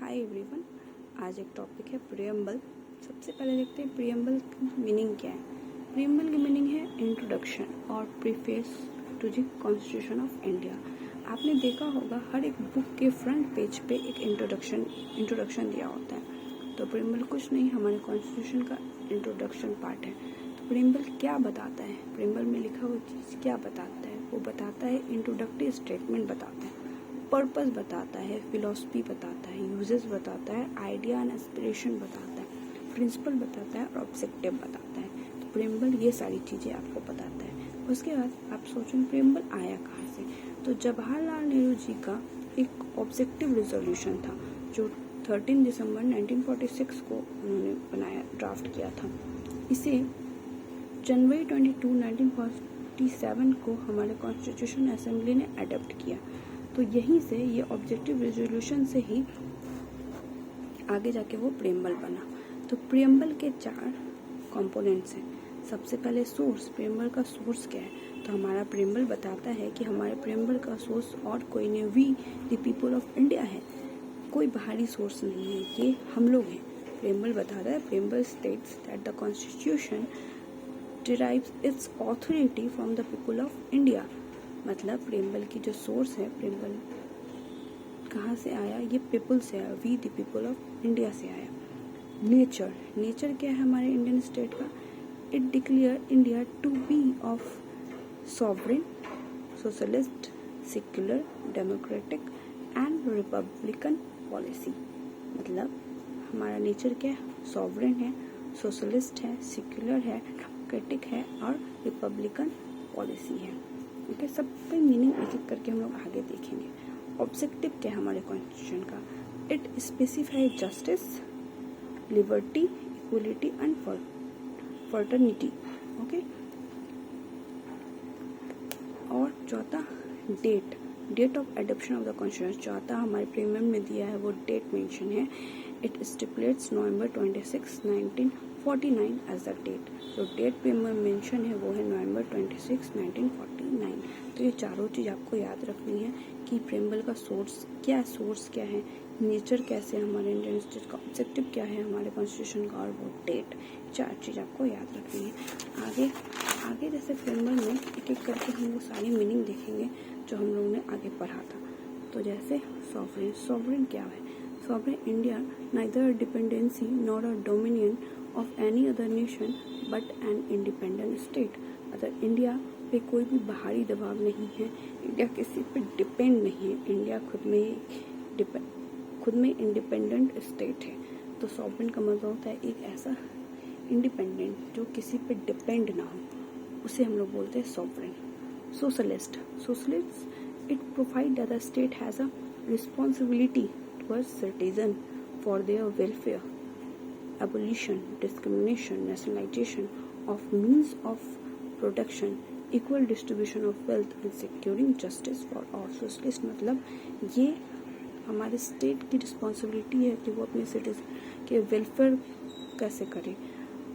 Hi everyone. आज एक topic है प्रियम्बल। सबसे पहले देखते हैं प्रियम्बल की मीनिंग क्या है। प्रियम्बल की मीनिंग है इंट्रोडक्शन और preface to the constitution of India. आपने देखा होगा हर एक बुक के फ्रंट पेज पे एक इंट्रोडक्शन दिया होता है। तो प्रियम्बल कुछ नहीं, हमारे कॉन्स्टिट्यूशन का इंट्रोडक्शन पार्ट है। तो प्रियम्बल क्या बताता है, प्रियम्बल में लिखा हुआ चीज़ क्या बताता है? वो बताता है इंट्रोडक्टरी स्टेटमेंट बताता है, पर्पस बताता है, फिलॉसफी बताता है, यूजेस बताता है, आइडिया एंड एस्पिरेशन बताता है, प्रिंसिपल बताता है और ऑब्जेक्टिव बताता है। तो प्रियम्बल ये सारी चीज़ें आपको बताता है। उसके बाद आप सोचें प्रियम्बल आया कहाँ से। तो जवाहरलाल नेहरू जी का एक ऑब्जेक्टिव रिजोल्यूशन था जो 13 दिसंबर 1946 को उन्होंने बनाया, ड्राफ्ट किया था। इसे जनवरी 22, 1947 को हमारे कॉन्स्टिट्यूशन असेंबली ने अडॉप्ट किया। तो यहीं से ये ऑब्जेक्टिव रेजोल्यूशन से ही आगे जाके वो प्रियम्बल बना। तो प्रियम्बल के 4 कंपोनेंट्स हैं। सबसे पहले सोर्स, प्रियम्बल का सोर्स क्या है? तो हमारा प्रियम्बल बताता है कि हमारे प्रियम्बल का सोर्स और कोई नहीं, we the people of India है। कोई बाहरी सोर्स नहीं है, ये हम लोग हैं। प्रियम्बल बताता है, preamble states that the constitution derives it's authority from the people of India. मतलब प्रियम्बल की जो सोर्स है, प्रियम्बल कहाँ से आया? ये पीपल से आया, we the people of India से आया। नेचर, नेचर क्या है हमारे इंडियन स्टेट का? It declare India to be of sovereign, socialist, secular, democratic and republican policy. मतलब हमारा नेचर क्या है? सॉवरेन है, सोशलिस्ट है, सेक्युलर है, डेमोक्रेटिक है और रिपब्लिकन पॉलिसी है। ओके, सब पे मीनिंग एक एक करके हम लोग आगे देखेंगे। ऑब्जेक्टिव क्या है हमारे कॉन्स्टिट्यूशन का? It specify justice, liberty, equality and fraternity. Okay, और चौथा date of adoption of the constitution. चौथा हमारे प्रीमियम में दिया है, वो डेट मेंशन है। It stipulates November 26, 1949 as the date. जो डेट प्रीमियम मेंशन है वो है नवंबर 26, 1949। तो ये चारों चीज आपको याद रखनी है कि प्रीमियम का सोर्स क्या है, नेचर कैसे है हमारे इंडियन स्टेट का, ऑब्जेक्टिव क्या है हमारे कॉन्स्टिट्यूशन का, और वो डेट। 4 चीज आपको याद रखनी है। आगे जैसे प्रीमियम में एक एक करके हम वो सारी मीनिंग देखेंगे जो हम लोगों ने आगे पढ़ा था। तो जैसे सॉवरेन क्या है? Sovereign India neither dependency nor a dominion of any other nation but an independent state. मतलब इंडिया पे कोई भी बाहरी दबाव नहीं है, इंडिया किसी पे डिपेंड नहीं है, इंडिया खुद में इंडिपेंडेंट स्टेट है। तो सॉवरेन का मतलब होता है एक ऐसा इंडिपेंडेंट जो किसी पे डिपेंड ना हो, उसे हम लोग बोलते हैं sovereign. Socialist it provide that the state has a responsibility towards citizen for their welfare, abolition, discrimination, nationalization of means of production, equal distribution of wealth and securing justice for all. Socialist मतलब ये हमारे state की responsibility है कि वो अपने citizen के welfare कैसे करे,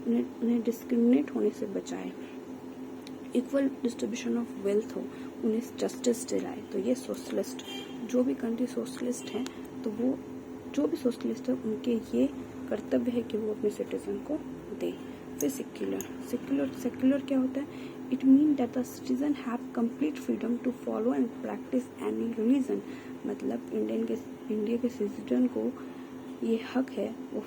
उन्हें डिस्क्रिमिनेट होने से बचाए, इक्वल डिस्ट्रीब्यूशन ऑफ वेल्थ हो, उन्हें जस्टिस दिलाए। तो ये सोशलिस्ट, जो भी कंट्री सोशलिस्ट है तो वो जो भी सोशलिस्ट है उनके ये कर्तव्य है कि वो अपने सिटीजन को दे। फिर सेक्युलर क्या होता है? It mean that the citizen have complete freedom to follow and practice any religion. मतलब इंडिया के सिटीजन को ये हक है, वो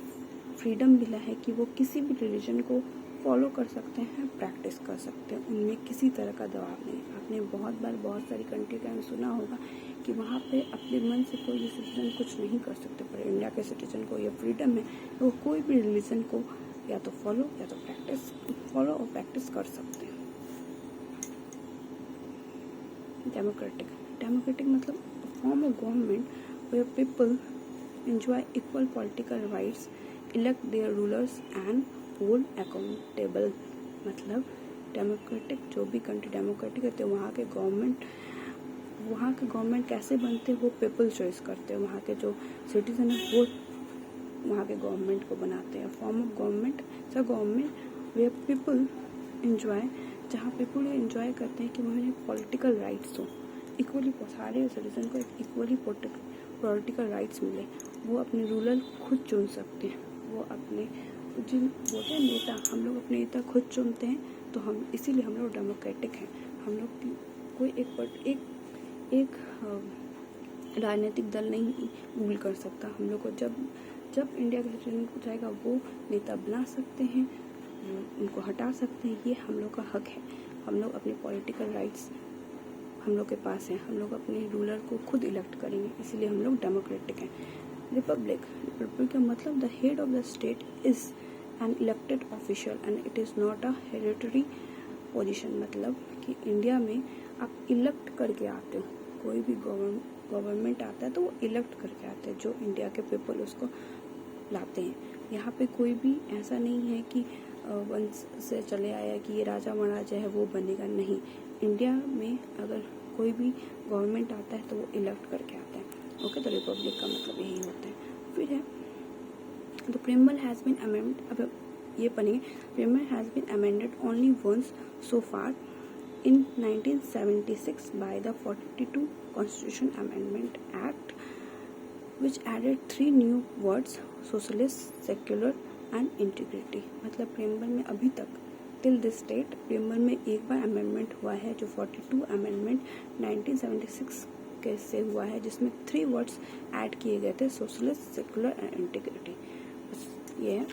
फ्रीडम मिला है कि वो किसी भी रिलीजन को फॉलो कर सकते हैं, प्रैक्टिस कर सकते हैं, उनमें किसी तरह का दबाव नहीं। आपने बहुत बार बहुत सारी कंट्री का सुना होगा कि वहाँ पे अपने मन से कोई भी सिटीजन कुछ नहीं कर सकते, पर इंडिया के सिटीजन को ये फ्रीडम है, वो कोई भी रिलीजन को या तो फॉलो और प्रैक्टिस कर सकते हैं। डेमोक्रेटिक मतलब form of government where people enjoy equal political rights, elect their rulers and hold accountable. मतलब डेमोक्रेटिक, जो भी कंट्री डेमोक्रेटिक है तो वहाँ के गवर्नमेंट कैसे बनते हैं वो पीपल चॉइस करते हैं, वहाँ के जो सिटीजन है वो वहाँ के गवर्नमेंट को बनाते हैं। Form of government where people enjoy, जहाँ पीपल एंजॉय करते हैं कि उन्हें पॉलिटिकल राइट्स हो, इक्वली सारे सिटीजन को इक्वली पॉलिटिकल राइट्स मिले, वो अपने रूलर खुद चुन सकते हैं, वो अपने जिन बोलते हैं नेता, हम लोग अपने नेता खुद चुनते हैं, तो हम इसीलिए हम लोग डेमोक्रेटिक हैं। हम लोग कोई एक राजनीतिक दल नहीं रूल कर सकता। हम लोग को जब इंडिया का सिटीजन को चाहेगा वो नेता बना सकते हैं, उनको हटा सकते हैं, ये हम लोग का हक है। हम लोग अपने पॉलिटिकल राइट्स हम लोग के पास हैं, हम लोग अपने रूलर को खुद इलेक्ट करेंगे, इसीलिए हम लोग डेमोक्रेटिक हैं। रिपब्लिक का मतलब the head of the state is an elected official and it is not a hereditary position. मतलब कि इंडिया में आप इलेक्ट करके आते हो, कोई भी गवर्नमेंट आता है तो वो इलेक्ट करके आते हैं, जो इंडिया के पीपल उसको लाते हैं। यहाँ पे कोई भी ऐसा नहीं है कि वंश से चले आया कि ये राजा महाराजा है वो बनेगा, नहीं। इंडिया में अगर कोई भी गवर्नमेंट आता है तो वो इलेक्ट करके आता है। ओके, तो रिपब्लिक का मतलब यही होता है। फिर है the preamble has been amended, अब ये पढ़ेंगे, preamble has been amended only once so far in 1976 by the 42 Constitution Amendment Act, which added 3 new words: socialist, secular and integrity। मतलब प्रीएम्बल में अभी तक टिल दिस डेट प्रीएम्बल में एक बार amendment हुआ है, जो 42 अमेंडमेंट 1976 के से हुआ है, जिसमें 3 वर्ड्स ऐड किए गए थे: सोशलिस्ट, सेकुलर एंड इंटीग्रिटी। बस ये है।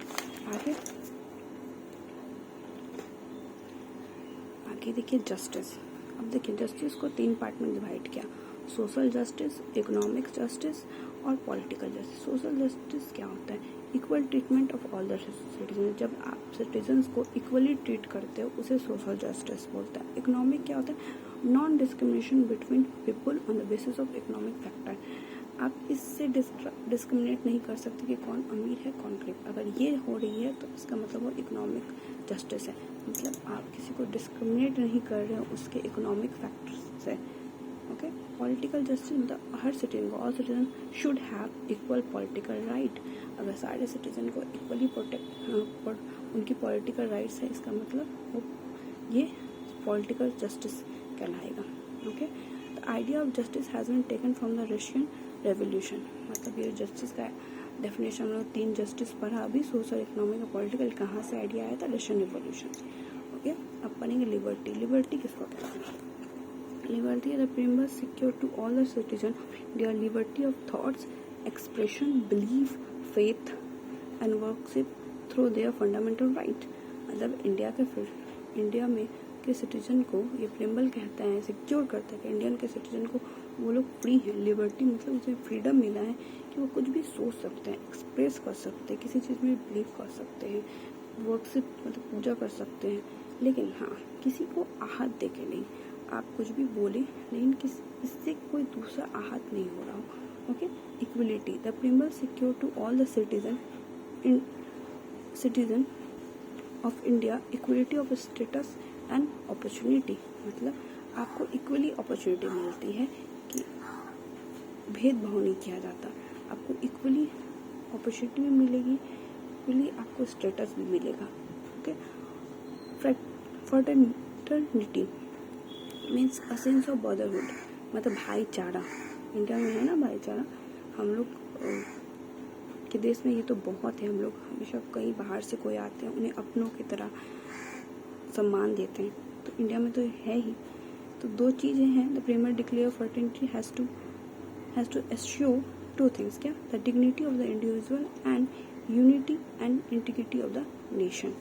आगे देखिए जस्टिस। अब देखिए जस्टिस को 3 पार्ट में डिवाइड किया: सोशल जस्टिस, इकोनॉमिक जस्टिस और पॉलिटिकल जस्टिस। सोशल जस्टिस क्या होता है? Equal treatment of all the citizen. जब आप सिटीजन्स को इक्वली ट्रीट करते हो उसे सोशल जस्टिस बोलता है। इकोनॉमिक क्या होता है? Non discrimination between people on the basis of economic factor. आप इससे डिस्क्रिमिनेट नहीं कर सकते कि कौन अमीर है कौन गरीब। अगर ये हो रही है तो इसका मतलब वो इकोनॉमिक जस्टिस है। मतलब आप किसी को डिस्क्रिमिनेट नहीं कर रहे हो उसके इकोनॉमिक फैक्टर्स से। ओके, पॉलिटिकल जस्टिस मतलब हर सिटीजन को, all citizen should have equal political right. अगर सारे सिटीजन को इक्वली प्रोटेक्ट उनकी पॉलिटिकल राइट्स है, इसका मतलब वो ये पॉलिटिकल जस्टिस कहलाएगा। Okay, the idea of justice has been taken from the Russian revolution. मतलब ये जस्टिस का डेफिनेशन हम लोग 3 जस्टिस पढ़ा अभी, सोशल, इकोनॉमिक और पॉलिटिकल। कहाँ से आइडिया आया था? Russian revolution. ओके, अब पढ़ेंगे लिबर्टी। लिबर्टी किसको कहते हैं? लिबर्टी है the preamble secure to all the citizen their liberty of thoughts, expression, belief, faith and worship through their fundamental right. मतलब इंडिया में के सिटीजन को ये प्रीएम्बल कहता है, सिक्योर करता है कि इंडियन के सिटीजन को वो लोग फ्री हैं। लिबर्टी मतलब उसे फ्रीडम मिला है कि वो कुछ भी सोच सकते हैं, एक्सप्रेस कर सकते हैं, किसी चीज़ में बिलीव कर सकते हैं, वर्शिप मतलब पूजा कर सकते हैं। लेकिन हाँ, किसी को आहत दे के नहीं। आप कुछ भी बोले लेकिन इससे कोई दूसरा आहत नहीं हो रहा हो। Okay, equality the preamble secure to all the citizen of India equality of status and opportunity. मतलब आपको इक्वली अपॉर्चुनिटी मिलती है कि भेदभाव नहीं किया जाता। आपको इक्वली अपॉर्चुनिटी भी मिलेगी, इक्वली आपको स्टेटस भी मिलेगा। Okay, fraternity means a sense of brotherhood. मतलब भाईचारा। इंडिया में है ना भाईचारा, हम लोग के देश में ये तो बहुत है। हम लोग हमेशा कहीं बाहर से कोई आते हैं उन्हें अपनों की तरह सम्मान देते हैं, तो इंडिया में तो है ही। तो 2 चीज़ें हैं। The preamble declare fraternity has to assure 2 things. क्या? The dignity of the individual and unity and integrity of the nation.